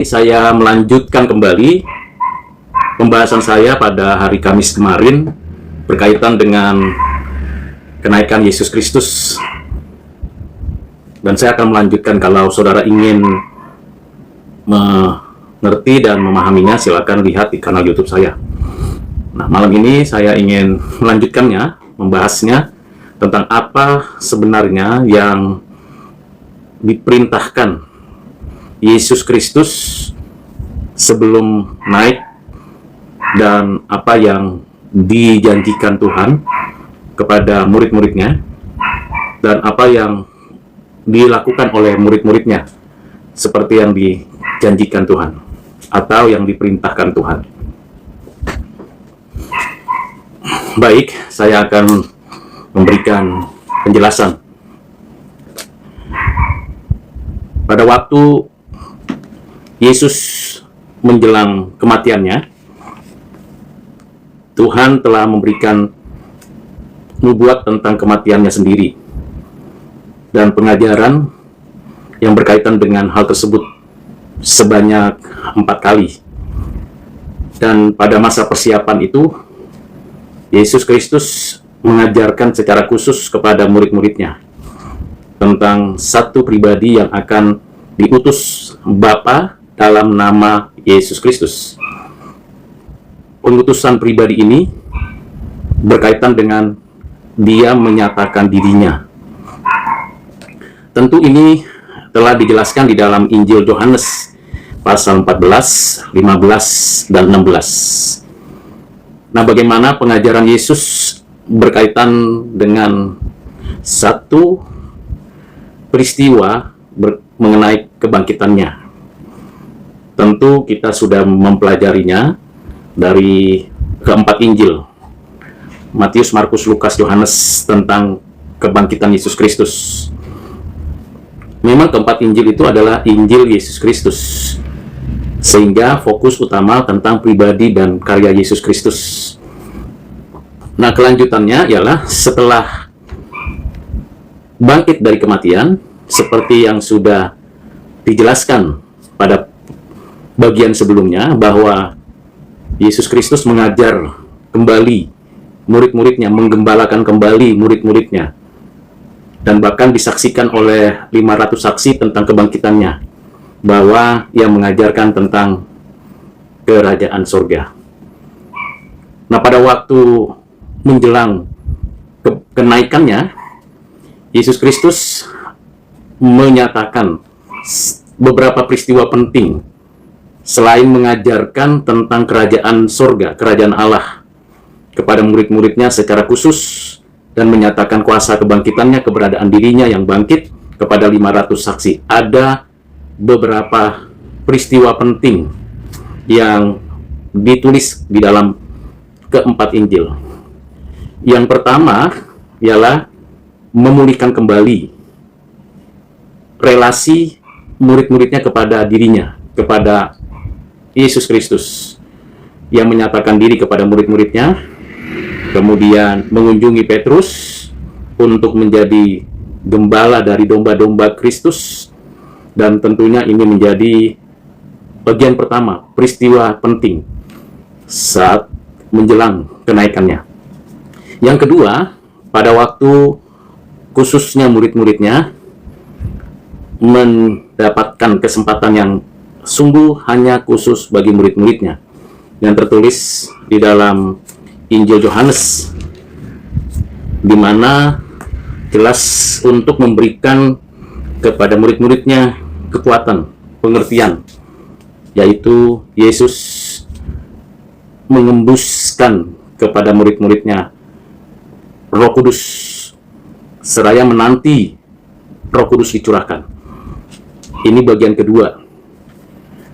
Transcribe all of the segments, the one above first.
Saya melanjutkan kembali pembahasan saya pada hari Kamis kemarin berkaitan dengan kenaikan Yesus Kristus. Dan saya akan melanjutkan. Kalau saudara ingin mengerti dan memahaminya, silakan lihat di kanal YouTube saya. Nah, malam ini saya ingin melanjutkannya, membahasnya tentang apa sebenarnya yang diperintahkan Yesus Kristus sebelum naik, dan apa yang dijanjikan Tuhan kepada murid-muridnya, dan apa yang dilakukan oleh murid-muridnya seperti yang dijanjikan Tuhan atau yang diperintahkan Tuhan. Baik, saya akan memberikan penjelasan. Pada waktu Yesus menjelang kematiannya, Tuhan telah memberikan nubuat tentang kematiannya sendiri dan pengajaran yang berkaitan dengan hal tersebut sebanyak 4 kali. Dan pada masa persiapan itu, Yesus Kristus mengajarkan secara khusus kepada murid-muridnya tentang satu pribadi yang akan diutus Bapa dalam nama Yesus Kristus. Pengutusan pribadi ini berkaitan dengan dia menyatakan dirinya. Tentu ini telah dijelaskan di dalam Injil Yohanes pasal 14, 15, dan 16. Nah, bagaimana pengajaran Yesus berkaitan dengan satu peristiwa mengenai kebangkitannya. Tentu kita sudah mempelajarinya dari keempat Injil, Matius, Markus, Lukas, Yohanes, tentang kebangkitan Yesus Kristus. Memang keempat Injil itu adalah Injil Yesus Kristus, sehingga fokus utama tentang pribadi dan karya Yesus Kristus. Nah, kelanjutannya ialah setelah bangkit dari kematian, seperti yang sudah dijelaskan pada bagian sebelumnya, bahwa Yesus Kristus mengajar kembali murid-muridnya, menggembalakan kembali murid-muridnya, dan bahkan disaksikan oleh 500 saksi tentang kebangkitannya, bahwa ia mengajarkan tentang kerajaan surga. Nah, pada waktu menjelang kenaikannya, Yesus Kristus menyatakan beberapa peristiwa penting. Selain mengajarkan tentang kerajaan surga, kerajaan Allah, kepada murid-muridnya secara khusus, dan menyatakan kuasa kebangkitannya, keberadaan dirinya yang bangkit kepada 500 saksi, ada beberapa peristiwa penting yang ditulis di dalam keempat Injil. Yang pertama ialah memulihkan kembali relasi murid-muridnya kepada dirinya, kepada Yesus Kristus, yang menyatakan diri kepada murid-muridnya, kemudian mengunjungi Petrus untuk menjadi gembala dari domba-domba Kristus, dan tentunya ini menjadi bagian pertama, peristiwa penting saat menjelang kenaikannya. Yang kedua, pada waktu khususnya murid-muridnya mendapatkan kesempatan yang sungguh hanya khusus bagi murid-muridnya, yang tertulis di dalam Injil Yohanes, di mana jelas untuk memberikan kepada murid-muridnya kekuatan, pengertian, yaitu Yesus mengembuskan kepada murid-muridnya Roh Kudus, seraya menanti Roh Kudus dicurahkan. Ini bagian kedua.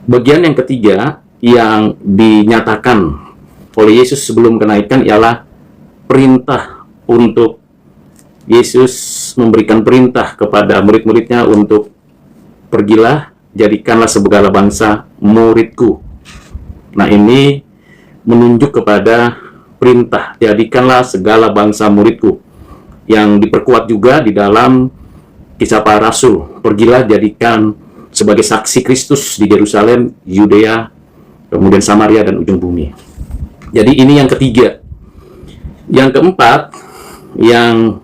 Bagian yang ketiga yang dinyatakan oleh Yesus sebelum kenaikan ialah perintah untuk Yesus memberikan perintah kepada murid-muridnya untuk pergilah, jadikanlah segala bangsa muridku. Nah, ini menunjuk kepada perintah, jadikanlah segala bangsa muridku, yang diperkuat juga di dalam Kisah Para Rasul, pergilah jadikan sebagai saksi Kristus di Yerusalem, Yudea, kemudian Samaria, dan ujung bumi. Jadi ini yang ketiga. Yang keempat, yang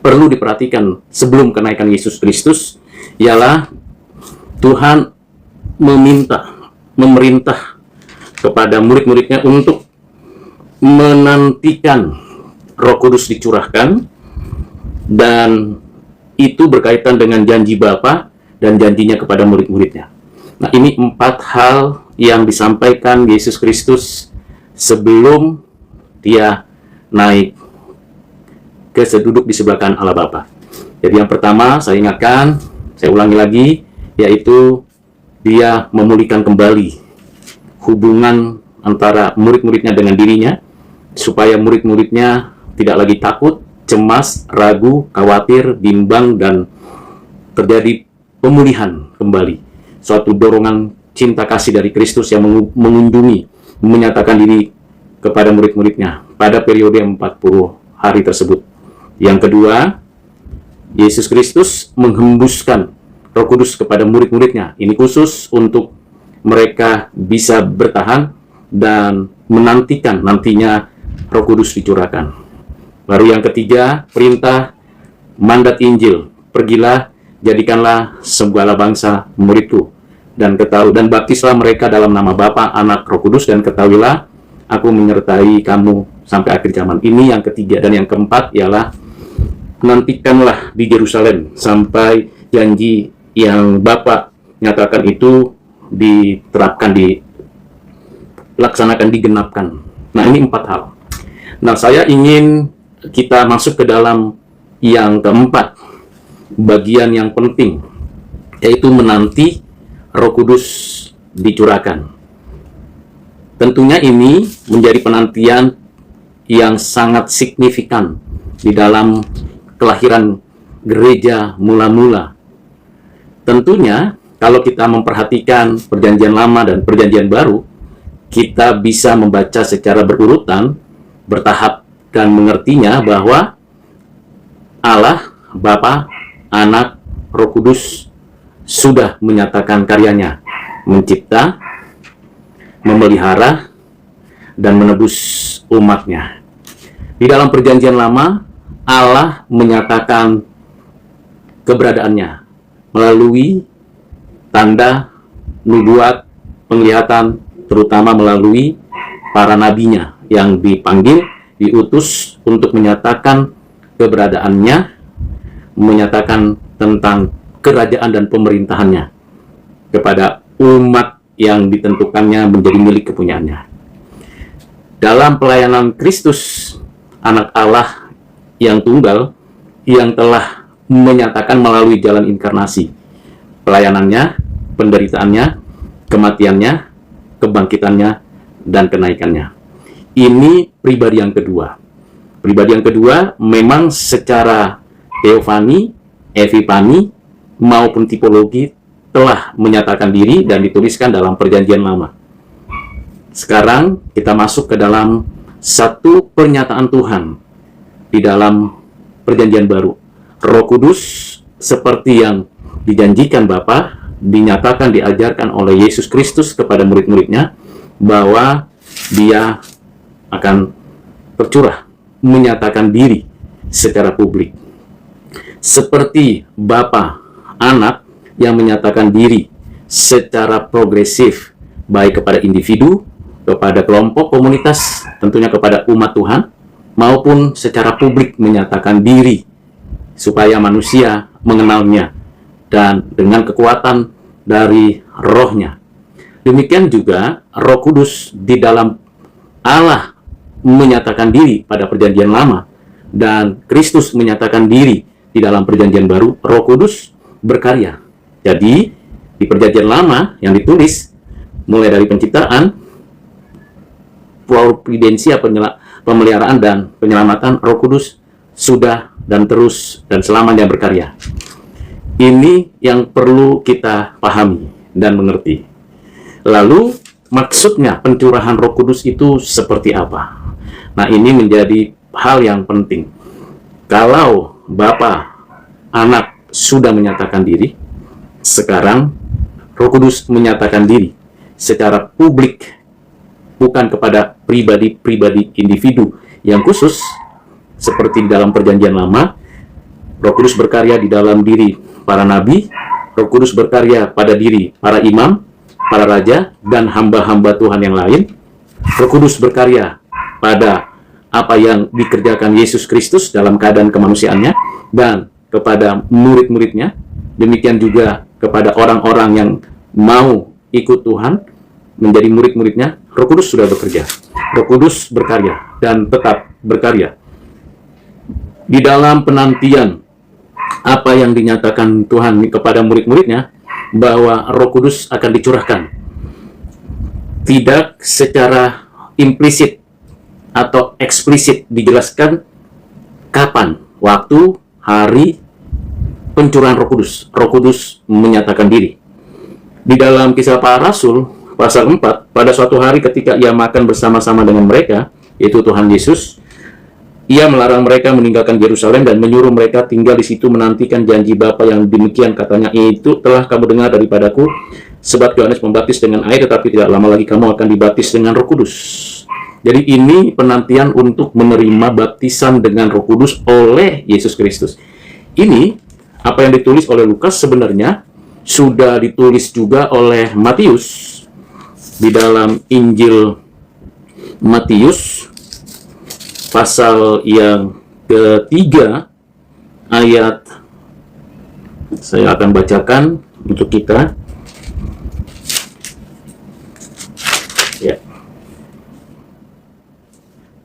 perlu diperhatikan sebelum kenaikan Yesus Kristus, ialah Tuhan memerintah kepada murid-muridnya untuk menantikan Roh Kudus dicurahkan, dan itu berkaitan dengan janji Bapa dan janjinya kepada murid-muridnya. Nah, ini 4 hal yang disampaikan Yesus Kristus sebelum dia naik ke duduk di sebelah kanan Allah Bapa. Jadi yang pertama, saya ingatkan, saya ulangi lagi, yaitu dia memulihkan kembali hubungan antara murid-muridnya dengan dirinya, supaya murid-muridnya tidak lagi takut, cemas, ragu, khawatir, bimbang, dan terjadi pemulihan kembali. Suatu dorongan cinta kasih dari Kristus yang mengunjungi, menyatakan diri kepada murid-muridnya pada periode 40 hari tersebut. Yang kedua, Yesus Kristus menghembuskan Roh Kudus kepada murid-muridnya. Ini khusus untuk mereka bisa bertahan dan menantikan nantinya Roh Kudus dicurahkan. Baru yang ketiga, perintah mandat Injil. Pergilah, jadikanlah segala bangsa muridku, dan baptislah mereka dalam nama Bapa, Anak, Roh Kudus, dan ketahuilah aku menyertai kamu sampai akhir zaman. Ini yang ketiga. Dan yang keempat ialah nantikanlah di Yerusalem sampai janji yang Bapa nyatakan itu diterapkan, dilaksanakan, digenapkan. Nah, ini 4 hal. Nah, saya ingin kita masuk ke dalam yang keempat, bagian yang penting, yaitu menanti Roh Kudus dicurahkan. Tentunya ini menjadi penantian yang sangat signifikan di dalam kelahiran gereja mula-mula. Tentunya kalau kita memperhatikan Perjanjian Lama dan Perjanjian Baru, kita bisa membaca secara berurutan, bertahap, dan mengertinya bahwa Allah, Bapa, Anak, Roh Kudus sudah menyatakan karyanya, mencipta, memelihara, dan menebus umatnya. Di dalam Perjanjian Lama, Allah menyatakan keberadaannya melalui tanda, nubuat, penglihatan, terutama melalui para nabinya yang dipanggil, diutus untuk menyatakan keberadaannya, menyatakan tentang kerajaan dan pemerintahannya kepada umat yang ditentukannya menjadi milik kepunyaannya. Dalam pelayanan Kristus, Anak Allah yang tunggal, yang telah menyatakan melalui jalan inkarnasi, pelayanannya, penderitaannya, kematiannya, kebangkitannya, dan kenaikannya. Ini pribadi yang kedua. Pribadi yang kedua memang secara teofani, epifani, maupun tipologi telah menyatakan diri dan dituliskan dalam Perjanjian Lama. Sekarang kita masuk ke dalam satu pernyataan Tuhan di dalam Perjanjian Baru. Roh Kudus seperti yang dijanjikan Bapa, dinyatakan, diajarkan oleh Yesus Kristus kepada murid-muridnya, bahwa dia akan tercurah, menyatakan diri secara publik. Seperti Bapa, Anak yang menyatakan diri secara progresif, baik kepada individu, kepada kelompok komunitas, tentunya kepada umat Tuhan, maupun secara publik menyatakan diri supaya manusia mengenalnya dan dengan kekuatan dari rohnya. Demikian juga Roh Kudus di dalam Allah menyatakan diri pada Perjanjian Lama dan Kristus menyatakan diri di dalam Perjanjian Baru. Roh Kudus berkarya. Jadi di Perjanjian Lama yang ditulis mulai dari penciptaan, providensia, pemeliharaan, dan penyelamatan, Roh Kudus sudah dan terus dan selamanya berkarya. Ini yang perlu kita pahami dan mengerti. Lalu maksudnya pencurahan Roh Kudus itu seperti apa? Nah, ini menjadi hal yang penting. Kalau Bapa, Anak sudah menyatakan diri, Sekarang Roh Kudus menyatakan diri secara publik, bukan kepada pribadi-pribadi individu yang khusus seperti di dalam Perjanjian Lama. Roh Kudus berkarya di dalam diri para nabi, Roh Kudus berkarya pada diri para imam, para raja, dan hamba-hamba Tuhan yang lain. Roh Kudus berkarya pada apa yang dikerjakan Yesus Kristus dalam keadaan kemanusiaannya dan kepada murid-muridnya. Demikian juga kepada orang-orang yang mau ikut Tuhan menjadi murid-muridnya. Roh Kudus sudah bekerja. Roh Kudus berkarya dan tetap berkarya di dalam penantian apa yang dinyatakan Tuhan kepada murid-muridnya, bahwa Roh Kudus akan dicurahkan. Tidak secara implisit atau eksplisit dijelaskan kapan, waktu, hari pencurahan Roh Kudus. Roh Kudus menyatakan diri. Di dalam Kisah Para Rasul pasal 4, pada suatu hari ketika ia makan bersama-sama dengan mereka, yaitu Tuhan Yesus, ia melarang mereka meninggalkan Yerusalem dan menyuruh mereka tinggal di situ menantikan janji Bapa yang demikian katanya, itu telah kamu dengar daripadaku, sebab Yohanes membaptis dengan air, tetapi tidak lama lagi kamu akan dibaptis dengan Roh Kudus. Jadi ini penantian untuk menerima baptisan dengan Roh Kudus oleh Yesus Kristus. Ini apa yang ditulis oleh Lukas sebenarnya sudah ditulis juga oleh Matius di dalam Injil Matius pasal yang ketiga, ayat, saya akan bacakan untuk kita. Ya.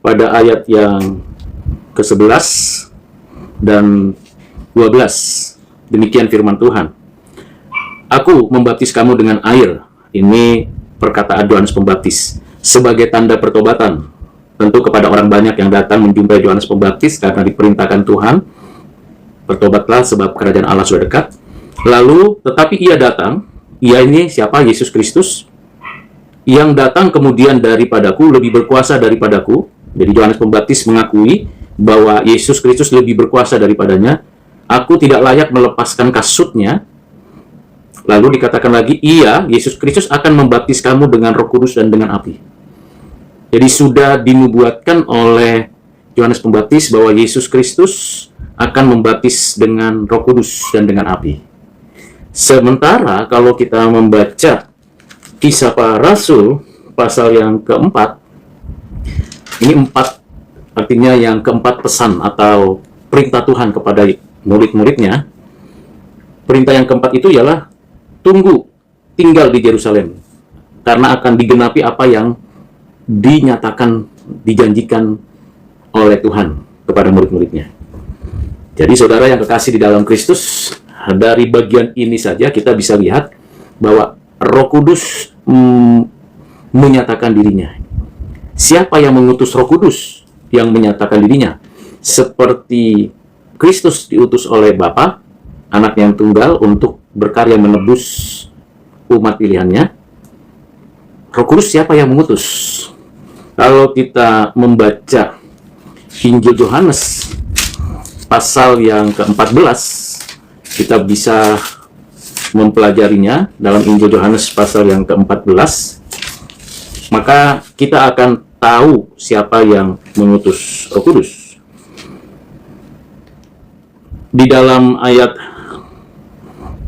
Pada ayat yang ke-11 dan 12, demikian firman Tuhan. Aku membaptis kamu dengan air. Ini perkataan Yohanes Pembaptis sebagai tanda pertobatan. Tentu kepada orang banyak yang datang menjumpai Yohanes Pembaptis karena diperintahkan Tuhan, bertobatlah sebab kerajaan Allah sudah dekat. Lalu, tetapi ia datang, ia ini siapa? Yesus Kristus, yang datang kemudian daripadaku, lebih berkuasa daripadaku. Jadi Yohanes Pembaptis mengakui bahwa Yesus Kristus lebih berkuasa daripadanya. Aku tidak layak melepaskan kasutnya. Lalu dikatakan lagi, ia, Yesus Kristus akan membaptis kamu dengan Roh Kudus dan dengan api. Jadi sudah dinubuatkan oleh Yohanes Pembaptis bahwa Yesus Kristus akan membaptis dengan Roh Kudus dan dengan api. Sementara kalau kita membaca Kisah Para Rasul pasal yang keempat, ini 4 artinya yang keempat pesan atau perintah Tuhan kepada murid-muridnya. Perintah yang keempat itu ialah tunggu, tinggal di Yerusalem, karena akan digenapi apa yang dinyatakan, dijanjikan oleh Tuhan kepada murid-muridnya. Jadi saudara yang kekasih di dalam Kristus, dari bagian ini saja kita bisa lihat bahwa Roh Kudus menyatakan dirinya. Siapa yang mengutus Roh Kudus? Yang menyatakan dirinya. Seperti Kristus diutus oleh Bapa, anak yang tunggal untuk berkarya menebus umat pilihannya. Roh Kudus siapa yang mengutus? Kalau kita membaca Injil Yohanes pasal yang ke-14, kita bisa mempelajarinya dalam Injil Yohanes pasal yang ke-14, maka kita akan tahu siapa yang mengutus Roh Kudus. Di dalam ayat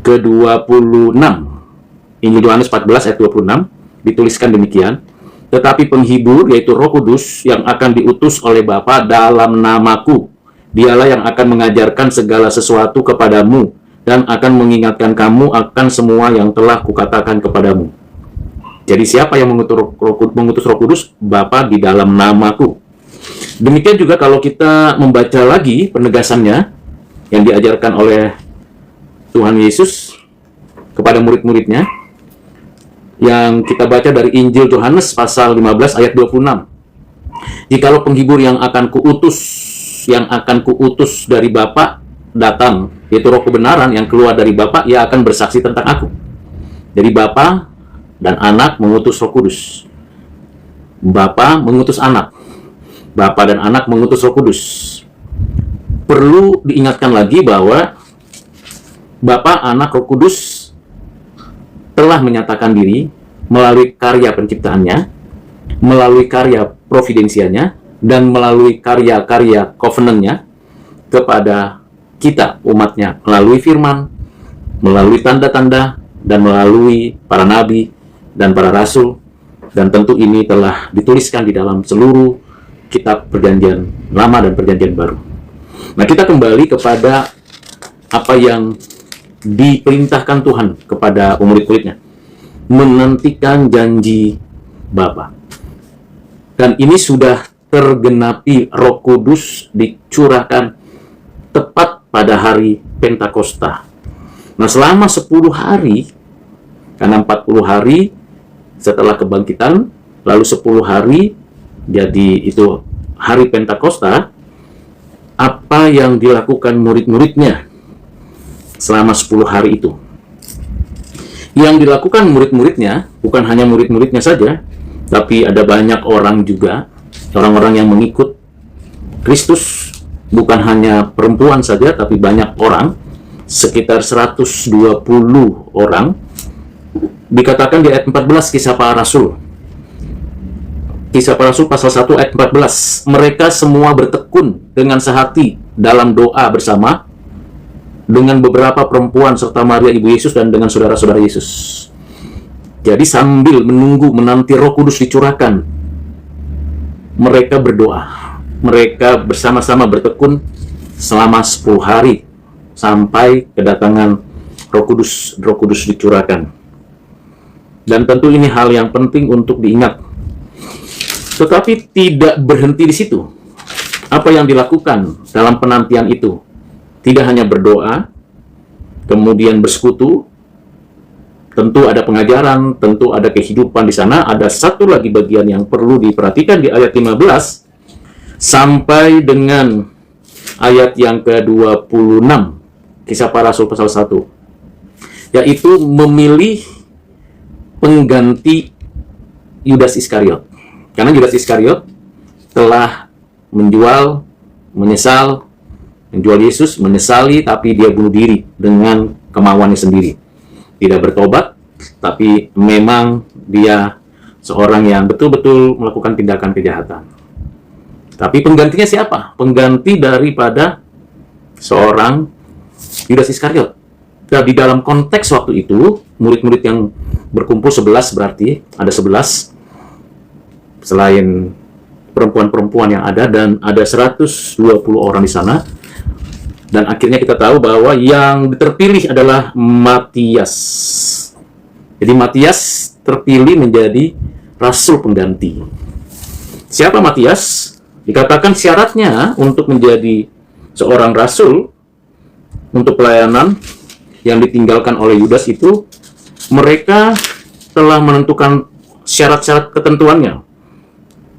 ke-26, Injil Yohanes 14 ayat 26, dituliskan demikian, tetapi penghibur, yaitu Roh Kudus, yang akan diutus oleh Bapa dalam namaku, dialah yang akan mengajarkan segala sesuatu kepadamu, dan akan mengingatkan kamu akan semua yang telah kukatakan kepadamu. Jadi siapa yang mengutus Roh Kudus? Bapa di dalam namaku. Demikian juga kalau kita membaca lagi penegasannya, yang diajarkan oleh Tuhan Yesus kepada murid-muridnya, yang kita baca dari Injil Yohanes pasal 15 ayat 26. Jikalau penghibur yang akan kuutus dari Bapa datang, yaitu Roh kebenaran yang keluar dari Bapa, ia akan bersaksi tentang aku. Jadi Bapa dan Anak mengutus Roh Kudus. Bapa mengutus Anak. Bapa dan Anak mengutus Roh Kudus. Perlu diingatkan lagi bahwa Bapa, Anak, Roh Kudus telah menyatakan diri melalui karya penciptaannya, melalui karya providensianya, dan melalui karya-karya covenant-nya kepada kita, umatnya, melalui firman, melalui tanda-tanda, dan melalui para nabi dan para rasul. Dan tentu ini telah dituliskan di dalam seluruh kitab Perjanjian Lama dan Perjanjian Baru. Nah, kita kembali kepada apa yang diperintahkan Tuhan kepada murid-muridnya, menantikan janji Bapa. Dan ini sudah tergenapi, Roh Kudus dicurahkan tepat pada hari Pentakosta. Nah, selama 10 hari, karena 40 hari setelah kebangkitan, lalu 10 hari, jadi itu hari Pentakosta, apa yang dilakukan murid-muridnya selama 10 hari itu? Yang dilakukan murid-muridnya, bukan hanya murid-muridnya saja, tapi ada banyak orang juga, orang-orang yang mengikut Kristus, bukan hanya perempuan saja, tapi banyak orang, sekitar 120 orang. Dikatakan di ayat 14 Kisah Para Rasul. Kisah Para Rasul pasal 1 ayat 14. Mereka semua bertekun dengan sehati dalam doa bersama dengan beberapa perempuan serta Maria Ibu Yesus dan dengan saudara-saudara Yesus. Jadi sambil menanti Roh Kudus dicurahkan, mereka berdoa. Mereka bersama-sama bertekun selama 10 hari sampai kedatangan Roh Kudus dicurahkan. Dan tentu ini hal yang penting untuk diingat. Tetapi tidak berhenti di situ. Apa yang dilakukan dalam penantian itu? Tidak hanya berdoa, kemudian bersekutu, tentu ada pengajaran, tentu ada kehidupan di sana. Ada satu lagi bagian yang perlu diperhatikan di ayat 15 sampai dengan ayat yang ke-26, Kisah Para Rasul pasal 1, yaitu memilih pengganti Yudas Iskariot. Karena Yudas Iskariot telah menjual Yesus, menyesali, tapi dia bunuh diri dengan kemauannya sendiri. Tidak bertobat, tapi memang dia seorang yang betul-betul melakukan tindakan kejahatan. Tapi penggantinya siapa? Pengganti daripada seorang Yudas Iskariot. Nah, di dalam konteks waktu itu, murid-murid yang berkumpul 11, berarti ada 11 selain perempuan-perempuan yang ada, dan ada 120 orang di sana. Dan akhirnya kita tahu bahwa yang terpilih adalah Matias. Jadi Matias terpilih menjadi rasul pengganti. Siapa Matias? Dikatakan syaratnya untuk menjadi seorang rasul untuk pelayanan yang ditinggalkan oleh Yudas itu, mereka telah menentukan syarat-syarat ketentuannya,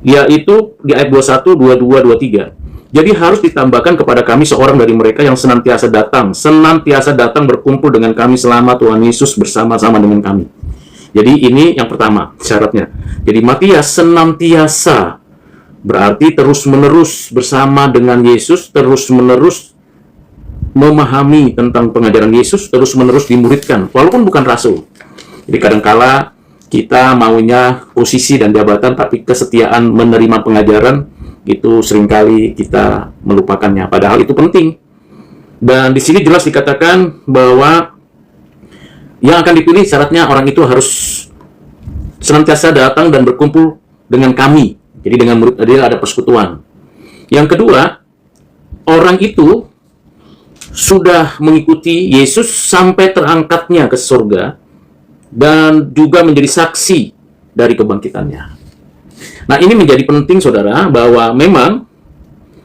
yaitu di ayat 21, 22, 23. Jadi harus ditambahkan kepada kami seorang dari mereka yang senantiasa datang berkumpul dengan kami selama Tuhan Yesus bersama-sama dengan kami. Jadi ini yang pertama syaratnya. Jadi Matias senantiasa, berarti terus-menerus bersama dengan Yesus, terus-menerus memahami tentang pengajaran Yesus, terus-menerus dimuridkan, walaupun bukan rasul. Jadi kadangkala kita maunya posisi dan jabatan, tapi kesetiaan menerima pengajaran itu seringkali kita melupakannya. Padahal itu penting. Dan di sini jelas dikatakan bahwa yang akan dipilih syaratnya orang itu harus senantiasa datang dan berkumpul dengan kami. Jadi dengan murid dia ada persekutuan. Yang kedua, orang itu sudah mengikuti Yesus sampai terangkatnya ke surga dan juga menjadi saksi dari kebangkitannya. Nah, ini menjadi penting, saudara, bahwa memang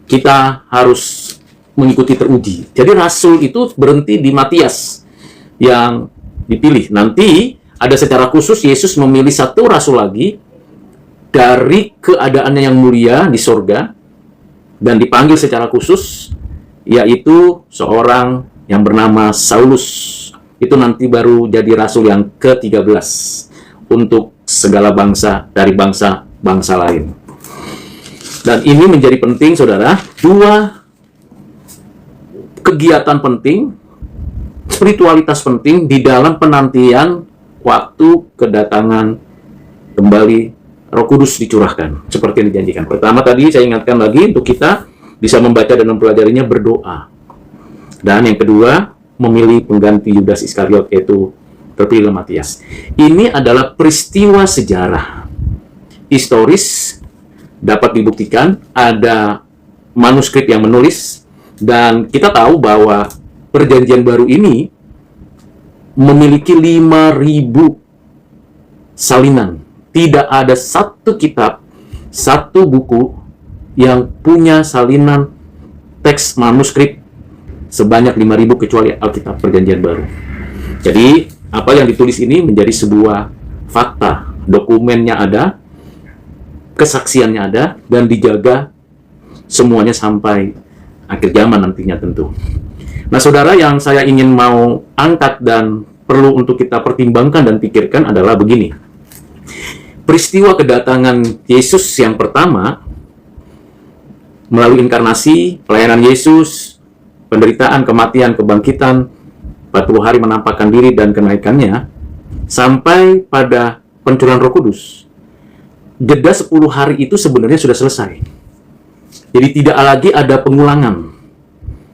kita harus mengikuti teruji. Jadi rasul itu berhenti di Matias yang dipilih. Nanti ada secara khusus Yesus memilih satu rasul lagi dari keadaannya yang mulia di surga dan dipanggil secara khusus, yaitu seorang yang bernama Saulus. Itu nanti baru jadi rasul yang ke-13 untuk segala bangsa dari bangsa-bangsa lain. Dan ini menjadi penting, saudara. Dua kegiatan penting, spiritualitas penting di dalam penantian waktu kedatangan kembali Roh Kudus dicurahkan seperti yang dijanjikan. Pertama tadi saya ingatkan lagi untuk kita bisa membaca dan mempelajarinya berdoa. Dan yang kedua, memilih pengganti Yudas Iskariot, yaitu terpilih Matias. Ini adalah peristiwa sejarah historis, dapat dibuktikan, ada manuskrip yang menulis, dan kita tahu bahwa Perjanjian Baru ini memiliki 5.000 salinan. Tidak ada satu kitab, satu buku yang punya salinan teks manuskrip sebanyak 5.000 kecuali Alkitab Perjanjian Baru. Jadi, apa yang ditulis ini menjadi sebuah fakta. Dokumennya ada, kesaksiannya ada, dan dijaga semuanya sampai akhir zaman nantinya tentu. Nah, saudara, yang saya ingin mau angkat dan perlu untuk kita pertimbangkan dan pikirkan adalah begini. Peristiwa kedatangan Yesus yang pertama, melalui inkarnasi, pelayanan Yesus, penderitaan, kematian, kebangkitan, 40 hari menampakkan diri dan kenaikannya, sampai pada pencurahan Roh Kudus. Jeda 10 hari itu sebenarnya sudah selesai. Jadi tidak lagi ada pengulangan.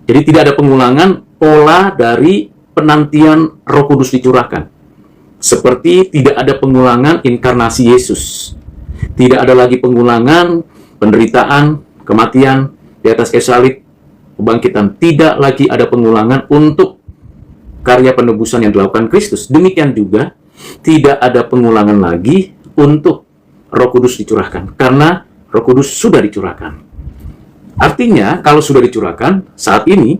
Jadi tidak ada pengulangan pola dari penantian Roh Kudus dicurahkan. Seperti tidak ada pengulangan inkarnasi Yesus. Tidak ada lagi pengulangan penderitaan, kematian di atas kayu salib, kebangkitan. Tidak lagi ada pengulangan untuk karya penebusan yang dilakukan Kristus. Demikian juga tidak ada pengulangan lagi untuk Roh Kudus dicurahkan, karena Roh Kudus sudah dicurahkan. Artinya, kalau sudah dicurahkan saat ini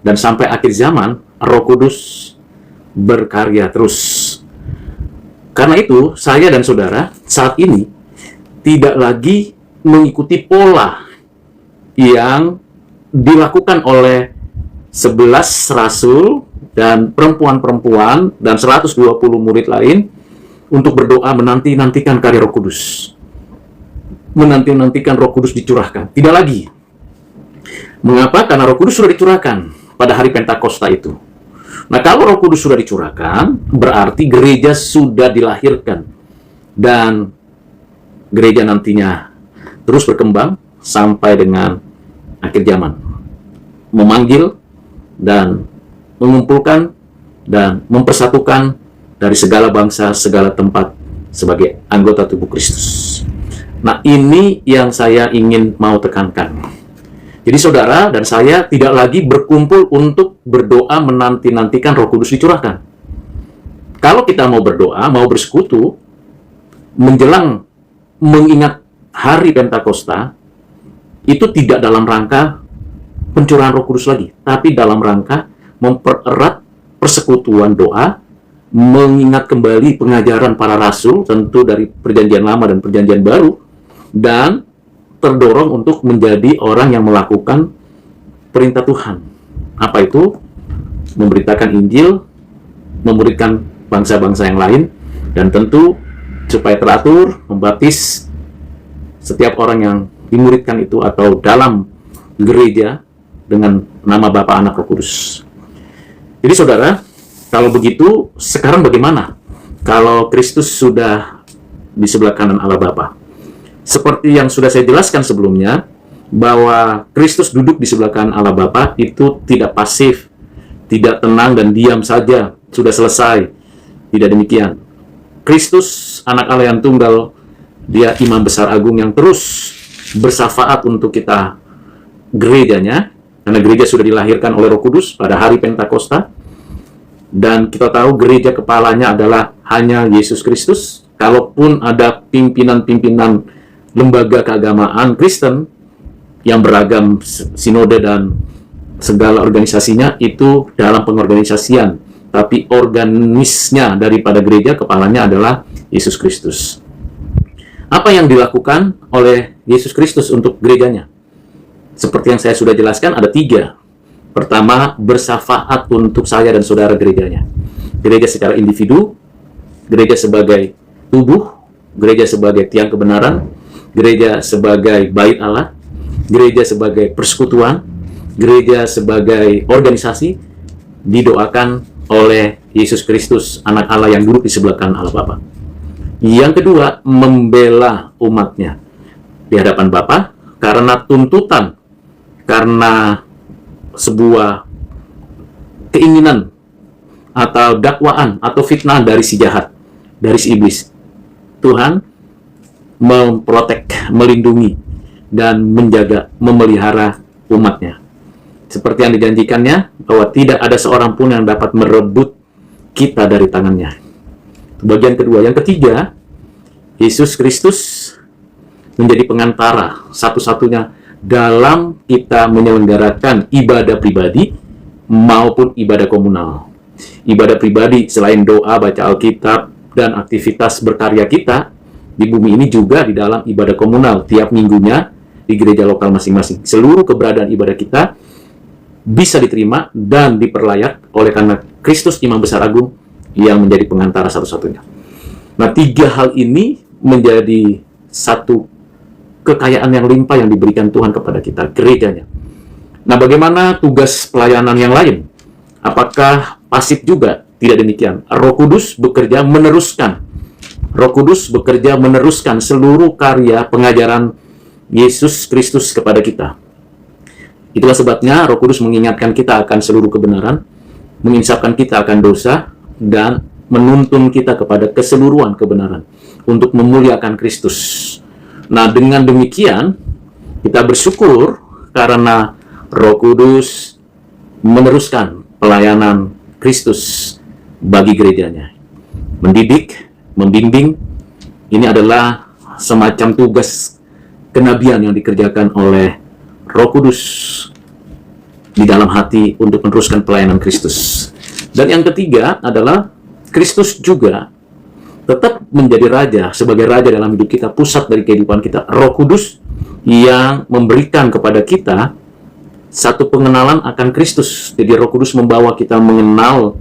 dan sampai akhir zaman, Roh Kudus berkarya terus. Karena itu, saya dan saudara saat ini tidak lagi mengikuti pola yang dilakukan oleh 11 rasul dan perempuan-perempuan dan 120 murid lain untuk berdoa menanti-nantikan karya Roh Kudus. Menanti-nantikan Roh Kudus dicurahkan. Tidak lagi. Mengapa? Karena Roh Kudus sudah dicurahkan pada hari Pentakosta itu. Nah, kalau Roh Kudus sudah dicurahkan, berarti gereja sudah dilahirkan. Dan gereja nantinya terus berkembang sampai dengan akhir zaman. Memanggil dan mengumpulkan dan mempersatukan dari segala bangsa, segala tempat sebagai anggota tubuh Kristus. Nah, ini yang saya ingin mau tekankan. Jadi saudara dan saya tidak lagi berkumpul untuk berdoa menanti-nantikan Roh Kudus dicurahkan. Kalau kita mau berdoa, mau bersekutu, menjelang mengingat hari Pentakosta, itu tidak dalam rangka pencurahan Roh Kudus lagi, tapi dalam rangka mempererat persekutuan doa, mengingat kembali pengajaran para rasul, tentu dari Perjanjian Lama dan Perjanjian Baru, dan terdorong untuk menjadi orang yang melakukan perintah Tuhan. Apa itu? Memberitakan Injil, memuridkan bangsa-bangsa yang lain, dan tentu supaya teratur, membaptis setiap orang yang dimuridkan itu atau dalam gereja dengan nama Bapa, Anak, Roh Kudus. Jadi saudara, kalau begitu, sekarang bagaimana? Kalau Kristus sudah di sebelah kanan Allah Bapa. Seperti yang sudah saya jelaskan sebelumnya, bahwa Kristus duduk di sebelah kanan Allah Bapa itu tidak pasif, tidak tenang dan diam saja, sudah selesai. Tidak demikian. Kristus, anak Allah yang tunggal, dia imam besar agung yang terus bersafaat untuk kita gerejanya, karena gereja sudah dilahirkan oleh Roh Kudus pada hari Pentakosta, dan kita tahu gereja kepalanya adalah hanya Yesus Kristus. Kalaupun ada pimpinan-pimpinan lembaga keagamaan Kristen yang beragam sinode dan segala organisasinya, itu dalam pengorganisasian, tapi organisnya daripada gereja kepalanya adalah Yesus Kristus. Apa yang dilakukan oleh Yesus Kristus untuk gerejanya? Seperti yang saya sudah jelaskan, ada 3. Pertama, bersafaat untuk saya dan saudara gerejanya. Gereja secara individu, gereja sebagai tubuh, gereja sebagai tiang kebenaran, gereja sebagai bait Allah, gereja sebagai persekutuan, gereja sebagai organisasi, didoakan oleh Yesus Kristus, anak Allah yang duduk di sebelah kanan Allah Bapa. Yang kedua, membela umatnya di hadapan Bapa karena tuntutan, karena sebuah keinginan atau dakwaan atau fitnah dari si jahat, dari si iblis. Tuhan memprotek, melindungi, dan menjaga, memelihara umatnya. Seperti yang dijanjikannya, bahwa tidak ada seorang pun yang dapat merebut kita dari tangannya. Bagian kedua. Yang ketiga, Yesus Kristus menjadi pengantara satu-satunya dalam kita menyelenggarakan ibadah pribadi maupun ibadah komunal. Ibadah pribadi selain doa, baca Alkitab, dan aktivitas berkarya kita di bumi ini juga di dalam ibadah komunal tiap minggunya di gereja lokal masing-masing. Seluruh keberadaan ibadah kita bisa diterima dan diperlayak oleh karena Kristus Imam Besar Agung yang menjadi pengantara satu-satunya. Nah, tiga hal ini menjadi satu kekayaan yang limpah yang diberikan Tuhan kepada kita, gerejanya. Nah, bagaimana tugas pelayanan yang lain? Apakah pasif juga? Tidak demikian. Roh Kudus bekerja meneruskan. Roh Kudus bekerja meneruskan seluruh karya pengajaran Yesus Kristus kepada kita. Itulah sebabnya Roh Kudus mengingatkan kita akan seluruh kebenaran, menginsafkan kita akan dosa, dan menuntun kita kepada keseluruhan kebenaran untuk memuliakan Kristus. Nah, dengan demikian kita bersyukur karena Roh Kudus meneruskan pelayanan Kristus bagi gerejanya. Mendidik, membimbing, ini adalah semacam tugas kenabian yang dikerjakan oleh Roh Kudus di dalam hati untuk meneruskan pelayanan Kristus. Dan yang ketiga adalah Kristus juga tetap menjadi raja, sebagai raja dalam hidup kita, pusat dari kehidupan kita. Roh Kudus yang memberikan kepada kita satu pengenalan akan Kristus. Jadi Roh Kudus membawa kita mengenal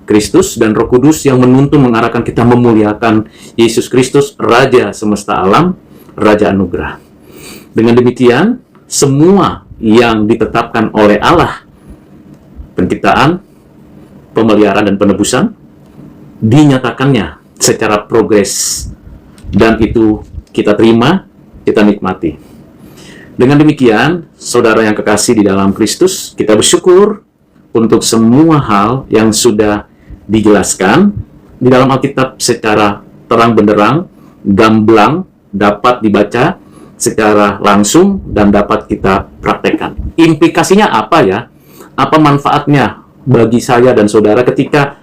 Kristus, dan Roh Kudus yang menuntun mengarahkan kita memuliakan Yesus Kristus, Raja semesta alam, Raja anugerah. Dengan demikian, semua yang ditetapkan oleh Allah, penciptaan, pemeliharaan, dan penebusan, dinyatakannya secara progres, dan itu kita terima, kita nikmati. Dengan demikian, saudara yang kekasih di dalam Kristus, kita bersyukur untuk semua hal yang sudah dijelaskan di dalam Alkitab secara terang benderang, gamblang, dapat dibaca secara langsung dan dapat kita praktekkan. Implikasinya apa ya? Apa manfaatnya bagi saya dan saudara ketika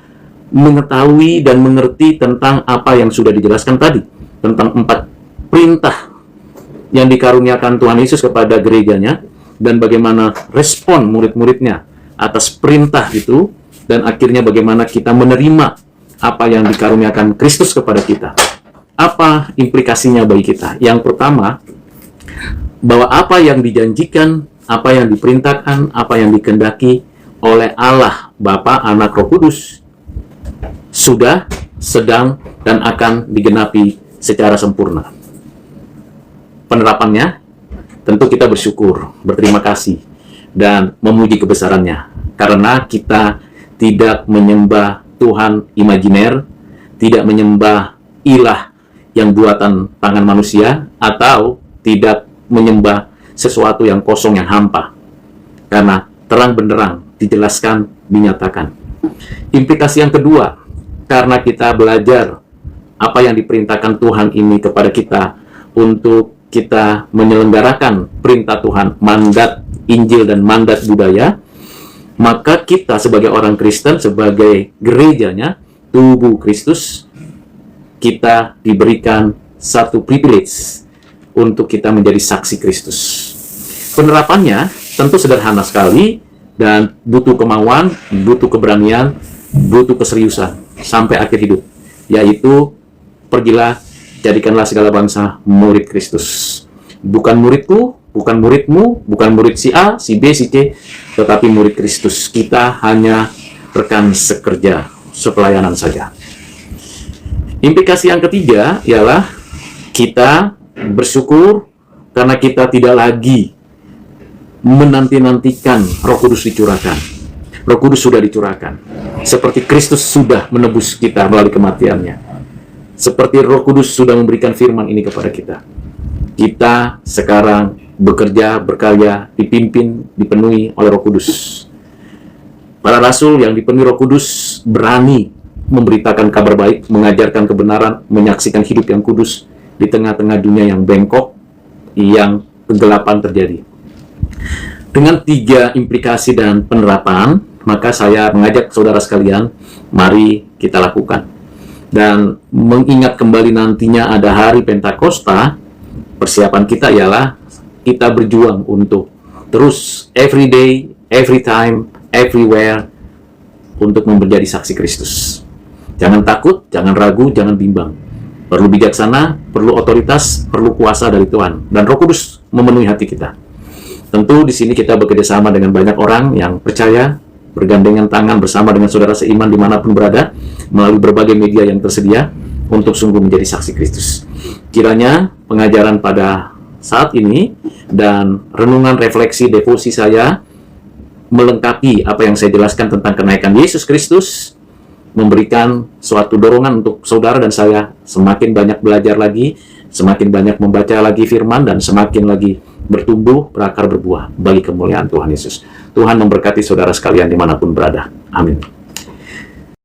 mengetahui dan mengerti tentang apa yang sudah dijelaskan tadi, tentang 4 perintah yang dikaruniakan Tuhan Yesus kepada gerejanya, dan bagaimana respon murid-muridnya atas perintah itu, dan akhirnya bagaimana kita menerima apa yang dikaruniakan Kristus kepada kita. Apa implikasinya bagi kita? Yang pertama, bahwa apa yang dijanjikan, apa yang diperintahkan, apa yang dikehendaki oleh Allah, Bapa, Anak, Roh Kudus, sudah, sedang, dan akan digenapi secara sempurna. Penerapannya, tentu kita bersyukur, berterima kasih, dan memuji kebesarannya. Karena kita tidak menyembah Tuhan imajiner, tidak menyembah ilah yang buatan tangan manusia, atau tidak menyembah sesuatu yang kosong, yang hampa. Karena terang benderang dijelaskan, dinyatakan. Implikasi yang kedua, karena kita belajar apa yang diperintahkan Tuhan ini kepada kita untuk kita menyelenggarakan perintah Tuhan, mandat Injil dan mandat budaya, maka kita sebagai orang Kristen, sebagai gerejanya, tubuh Kristus, kita diberikan satu privilege untuk kita menjadi saksi Kristus. Penerapannya tentu sederhana sekali dan butuh kemauan, butuh keberanian, butuh keseriusan sampai akhir hidup, yaitu pergilah, jadikanlah segala bangsa murid Kristus. Bukan muridku, bukan muridmu, bukan murid si A, si B, si C, tetapi murid Kristus. Kita hanya rekan sekerja, sepelayanan saja. Implikasi yang ketiga ialah kita bersyukur karena kita tidak lagi menanti-nantikan Roh Kudus dicurahkan. Roh Kudus sudah dicurahkan. seperti Kristus sudah menebus kita melalui kematiannya, seperti Roh Kudus sudah memberikan firman ini kepada kita. Kita sekarang bekerja, berkarya, dipimpin, dipenuhi oleh Roh Kudus. Para rasul yang dipenuhi Roh Kudus berani memberitakan kabar baik, mengajarkan kebenaran, menyaksikan hidup yang kudus di tengah-tengah dunia yang bengkok, yang kegelapan terjadi. Dengan 3 implikasi dan penerapan, maka saya mengajak saudara sekalian, mari kita lakukan. Dan mengingat kembali nantinya ada hari Pentakosta, persiapan kita ialah kita berjuang untuk terus every day, every time, everywhere untuk menjadi saksi Kristus. Jangan takut, jangan ragu, jangan bimbang. Perlu bijaksana, perlu otoritas, perlu kuasa dari Tuhan. Dan Roh Kudus memenuhi hati kita. Tentu di sini kita bekerja sama dengan banyak orang yang percaya, bergandengan tangan bersama dengan saudara seiman dimanapun berada, melalui berbagai media yang tersedia, untuk sungguh menjadi saksi Kristus. Kiranya pengajaran pada saat ini dan renungan refleksi devosi saya melengkapi apa yang saya jelaskan tentang kenaikan Yesus Kristus, memberikan suatu dorongan untuk saudara dan saya semakin banyak belajar lagi, semakin banyak membaca lagi firman, dan semakin lagi bertumbuh, berakar, berbuah bagi kemuliaan Tuhan Yesus. Tuhan memberkati saudara sekalian dimanapun berada. Amin.